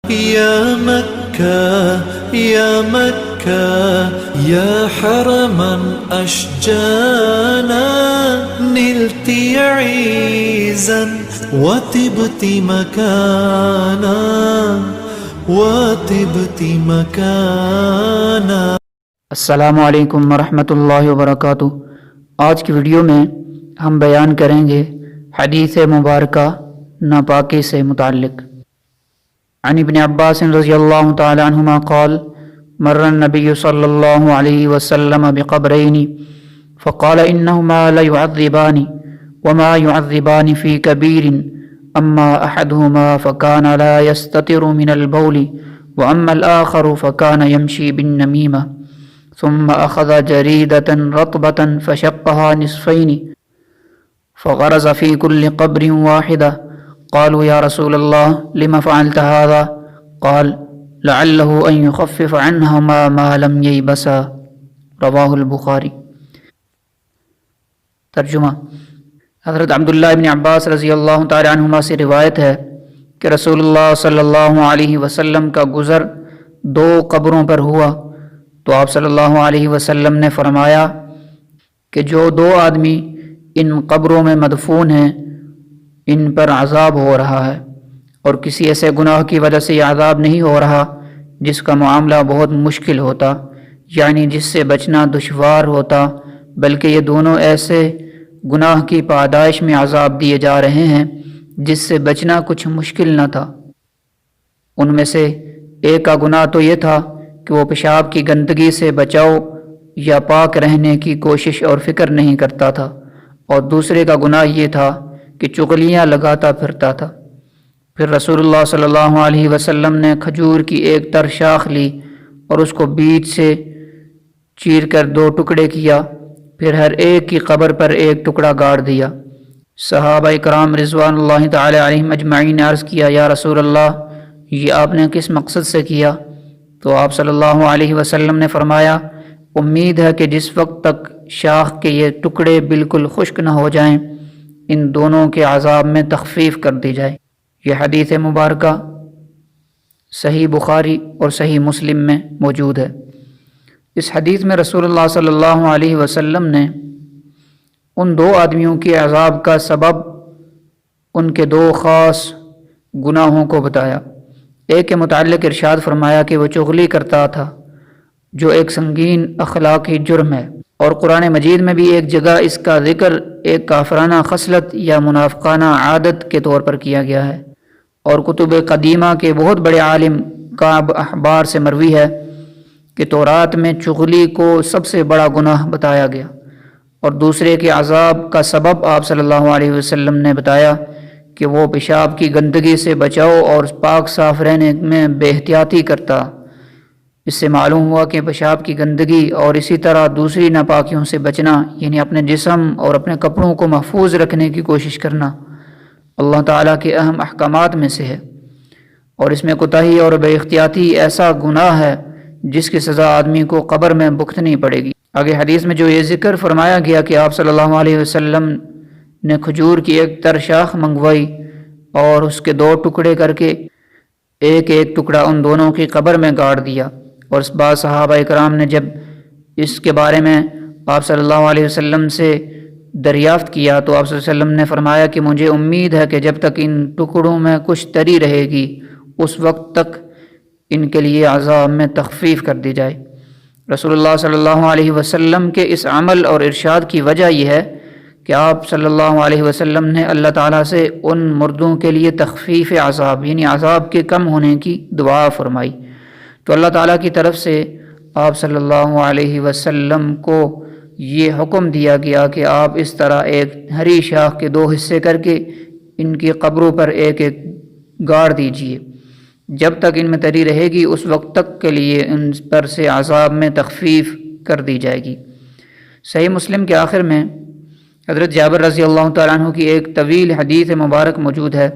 يا مكة يا مكة يا حرما أشجانا نلت عيزا وطبت مكانا وطبت مكانا۔ السلام علیکم ورحمۃ اللہ وبرکاتہ۔ آج کی ویڈیو میں ہم بیان کریں گے حدیث مبارکہ ناپاکی سے متعلق۔ عن ابن عباس رضی اللہ تعالی عنہما قال مر النبی صلی اللہ علیہ وسلم بقبرین فقال انہما لیعذبان وما يعذبان في كبير اما احدهما فكان لا يستتر من البول واما الاخر فكان يمشي بالنميمة ثم اخذ جريدة رطبة فشقها نصفين فغرز في كل قبر واحدة قالوا يا رسول الله لما فعلت هذا قال لعله ان يخفف عنهما ما لم ييبسا رواه البخاری۔ ترجمہ۔ حضرت عبداللہ ابن عباس رضی اللہ تعالی عنہما سے روایت ہے کہ رسول اللہ صلی اللہ علیہ وسلم کا گزر 2 قبروں پر ہوا تو آپ صلی اللہ علیہ وسلم نے فرمایا کہ جو 2 آدمی ان قبروں میں مدفون ہیں ان پر عذاب ہو رہا ہے، اور کسی ایسے گناہ کی وجہ سے یہ عذاب نہیں ہو رہا جس کا معاملہ بہت مشکل ہوتا، یعنی جس سے بچنا دشوار ہوتا، بلکہ یہ دونوں ایسے گناہ کی پاداش میں عذاب دیے جا رہے ہیں جس سے بچنا کچھ مشکل نہ تھا۔ ان میں سے ایک کا گناہ تو یہ تھا کہ وہ پیشاب کی گندگی سے بچاؤ یا پاک رہنے کی کوشش اور فکر نہیں کرتا تھا، اور دوسرے کا گناہ یہ تھا کہ چغلیاں لگاتا پھرتا تھا۔ پھر رسول اللہ صلی اللہ علیہ وسلم نے کھجور کی ایک تر شاخ لی اور اس کو بیچ سے چیر کر 2 ٹکڑے کیا، پھر ہر ایک کی قبر پر ایک ٹکڑا گاڑ دیا۔ صحابہ کرام رضوان اللہ تعالی علیہم اجمعین نے عرض کیا یا رسول اللہ یہ آپ نے کس مقصد سے کیا؟ تو آپ صلی اللہ علیہ وسلم نے فرمایا امید ہے کہ جس وقت تک شاخ کے یہ ٹکڑے بالکل خشک نہ ہو جائیں ان دونوں کے عذاب میں تخفیف کر دی جائے۔ یہ حدیث مبارکہ صحیح بخاری اور صحیح مسلم میں موجود ہے۔ اس حدیث میں رسول اللہ صلی اللہ علیہ وسلم نے ان 2 آدمیوں کے عذاب کا سبب ان کے 2 خاص گناہوں کو بتایا۔ ایک کے متعلق ارشاد فرمایا کہ وہ چغلی کرتا تھا جو ایک سنگین اخلاقی جرم ہے، اور قرآن مجید میں بھی ایک جگہ اس کا ذکر ایک کافرانہ خصلت یا منافقانہ عادت کے طور پر کیا گیا ہے، اور کتب قدیمہ کے بہت بڑے عالم کعب احبار سے مروی ہے کہ تورات میں چغلی کو سب سے بڑا گناہ بتایا گیا، اور دوسرے کے عذاب کا سبب آپ صلی اللہ علیہ وسلم نے بتایا کہ وہ پیشاب کی گندگی سے بچاؤ اور پاک صاف رہنے میں بے احتیاطی کرتا۔ اس سے معلوم ہوا کہ پیشاب کی گندگی اور اسی طرح دوسری ناپاکیوں سے بچنا، یعنی اپنے جسم اور اپنے کپڑوں کو محفوظ رکھنے کی کوشش کرنا، اللہ تعالیٰ کے اہم احکامات میں سے ہے، اور اس میں کوتاہی اور بے احتیاطی ایسا گناہ ہے جس کی سزا آدمی کو قبر میں بھگتنی پڑے گی۔ آگے حدیث میں جو یہ ذکر فرمایا گیا کہ آپ صلی اللہ علیہ وسلم نے کھجور کی ایک تر شاخ منگوائی اور اس کے 2 ٹکڑے کر کے ایک ٹکڑا ان دونوں کی قبر میں گاڑ دیا، اور اس بعد صحابہ کرام نے جب اس کے بارے میں آپ صلی اللہ علیہ وسلم سے دریافت کیا تو آپ صلی اللہ علیہ وسلم نے فرمایا کہ مجھے امید ہے کہ جب تک ان ٹکڑوں میں کچھ تری رہے گی اس وقت تک ان کے لیے عذاب میں تخفیف کر دی جائے۔ رسول اللہ صلی اللہ علیہ وسلم کے اس عمل اور ارشاد کی وجہ یہ ہے کہ آپ صلی اللہ علیہ وسلم نے اللہ تعالیٰ سے ان مردوں کے لیے تخفیف عذاب یعنی عذاب کے کم ہونے کی دعا فرمائی، تو اللہ تعالیٰ کی طرف سے آپ صلی اللہ علیہ وسلم کو یہ حکم دیا گیا کہ آپ اس طرح ایک ہری شاخ کے 2 حصے کر کے ان کی قبروں پر ایک گاڑ دیجیے، جب تک ان میں تری رہے گی اس وقت تک کے لیے ان پر سے عذاب میں تخفیف کر دی جائے گی۔ صحیح مسلم کے آخر میں حضرت جابر رضی اللہ تعالیٰ عنہ کی ایک طویل حدیث مبارک موجود ہے،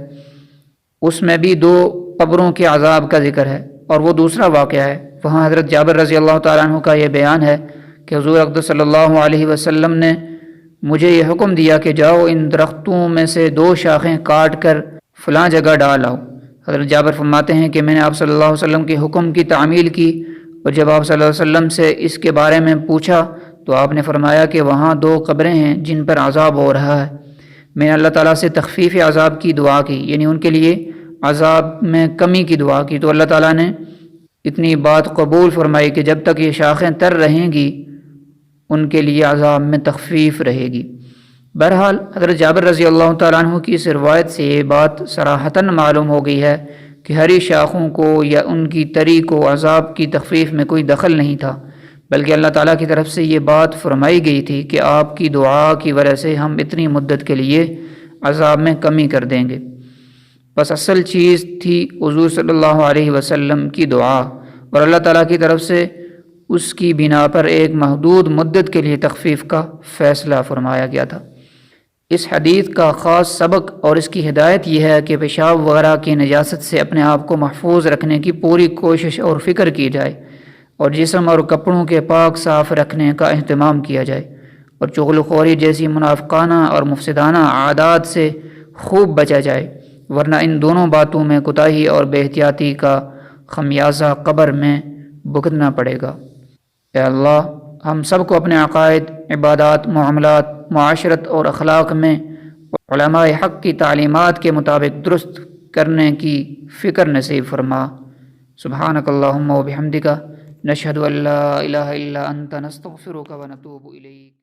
اس میں بھی 2 قبروں کے عذاب کا ذکر ہے، اور وہ دوسرا واقعہ ہے۔ وہاں حضرت جابر رضی اللہ تعالیٰ عنہ کا یہ بیان ہے کہ حضور اقدس صلی اللہ علیہ وسلم نے مجھے یہ حکم دیا کہ جاؤ ان درختوں میں سے 2 شاخیں کاٹ کر فلاں جگہ ڈال آؤ۔ حضرت جابر فرماتے ہیں کہ میں نے آپ صلی اللہ علیہ وسلم کے حکم کی تعمیل کی، اور جب آپ صلی اللہ علیہ وسلم سے اس کے بارے میں پوچھا تو آپ نے فرمایا کہ وہاں 2 قبریں ہیں جن پر عذاب ہو رہا ہے۔ میں نے اللہ تعالیٰ سے تخفیف عذاب کی دعا کی، یعنی ان کے لیے عذاب میں کمی کی دعا کی، تو اللہ تعالیٰ نے اتنی بات قبول فرمائی کہ جب تک یہ شاخیں تر رہیں گی ان کے لیے عذاب میں تخفیف رہے گی۔ بہرحال حضرت جابر رضی اللہ تعالیٰ عنہ کی اس روایت سے یہ بات صراحتاً معلوم ہو گئی ہے کہ ہری شاخوں کو یا ان کی تری کو عذاب کی تخفیف میں کوئی دخل نہیں تھا، بلکہ اللہ تعالیٰ کی طرف سے یہ بات فرمائی گئی تھی کہ آپ کی دعا کی وجہ سے ہم اتنی مدت کے لیے عذاب میں کمی کر دیں گے۔ بس اصل چیز تھی حضور صلی اللہ علیہ وسلم کی دعا، اور اللہ تعالیٰ کی طرف سے اس کی بنا پر ایک محدود مدت کے لیے تخفیف کا فیصلہ فرمایا گیا تھا۔ اس حدیث کا خاص سبق اور اس کی ہدایت یہ ہے کہ پیشاب وغیرہ کی نجاست سے اپنے آپ کو محفوظ رکھنے کی پوری کوشش اور فکر کی جائے، اور جسم اور کپڑوں کے پاک صاف رکھنے کا اہتمام کیا جائے، اور چغل خوری جیسی منافقانہ اور مفسدانہ عادات سے خوب بچا جائے، ورنہ ان دونوں باتوں میں کوتاہی اور بے احتیاطی کا خمیازہ قبر میں بھگتنا پڑے گا۔ اے اللہ، ہم سب کو اپنے عقائد، عبادات، معاملات، معاشرت اور اخلاق میں علماء حق کی تعلیمات کے مطابق درست کرنے کی فکر نصیب فرما۔ سبحانک اللہم و بحمدک، نشہد ان لا الہ الا انت، نستغفرک و نتوب الیک۔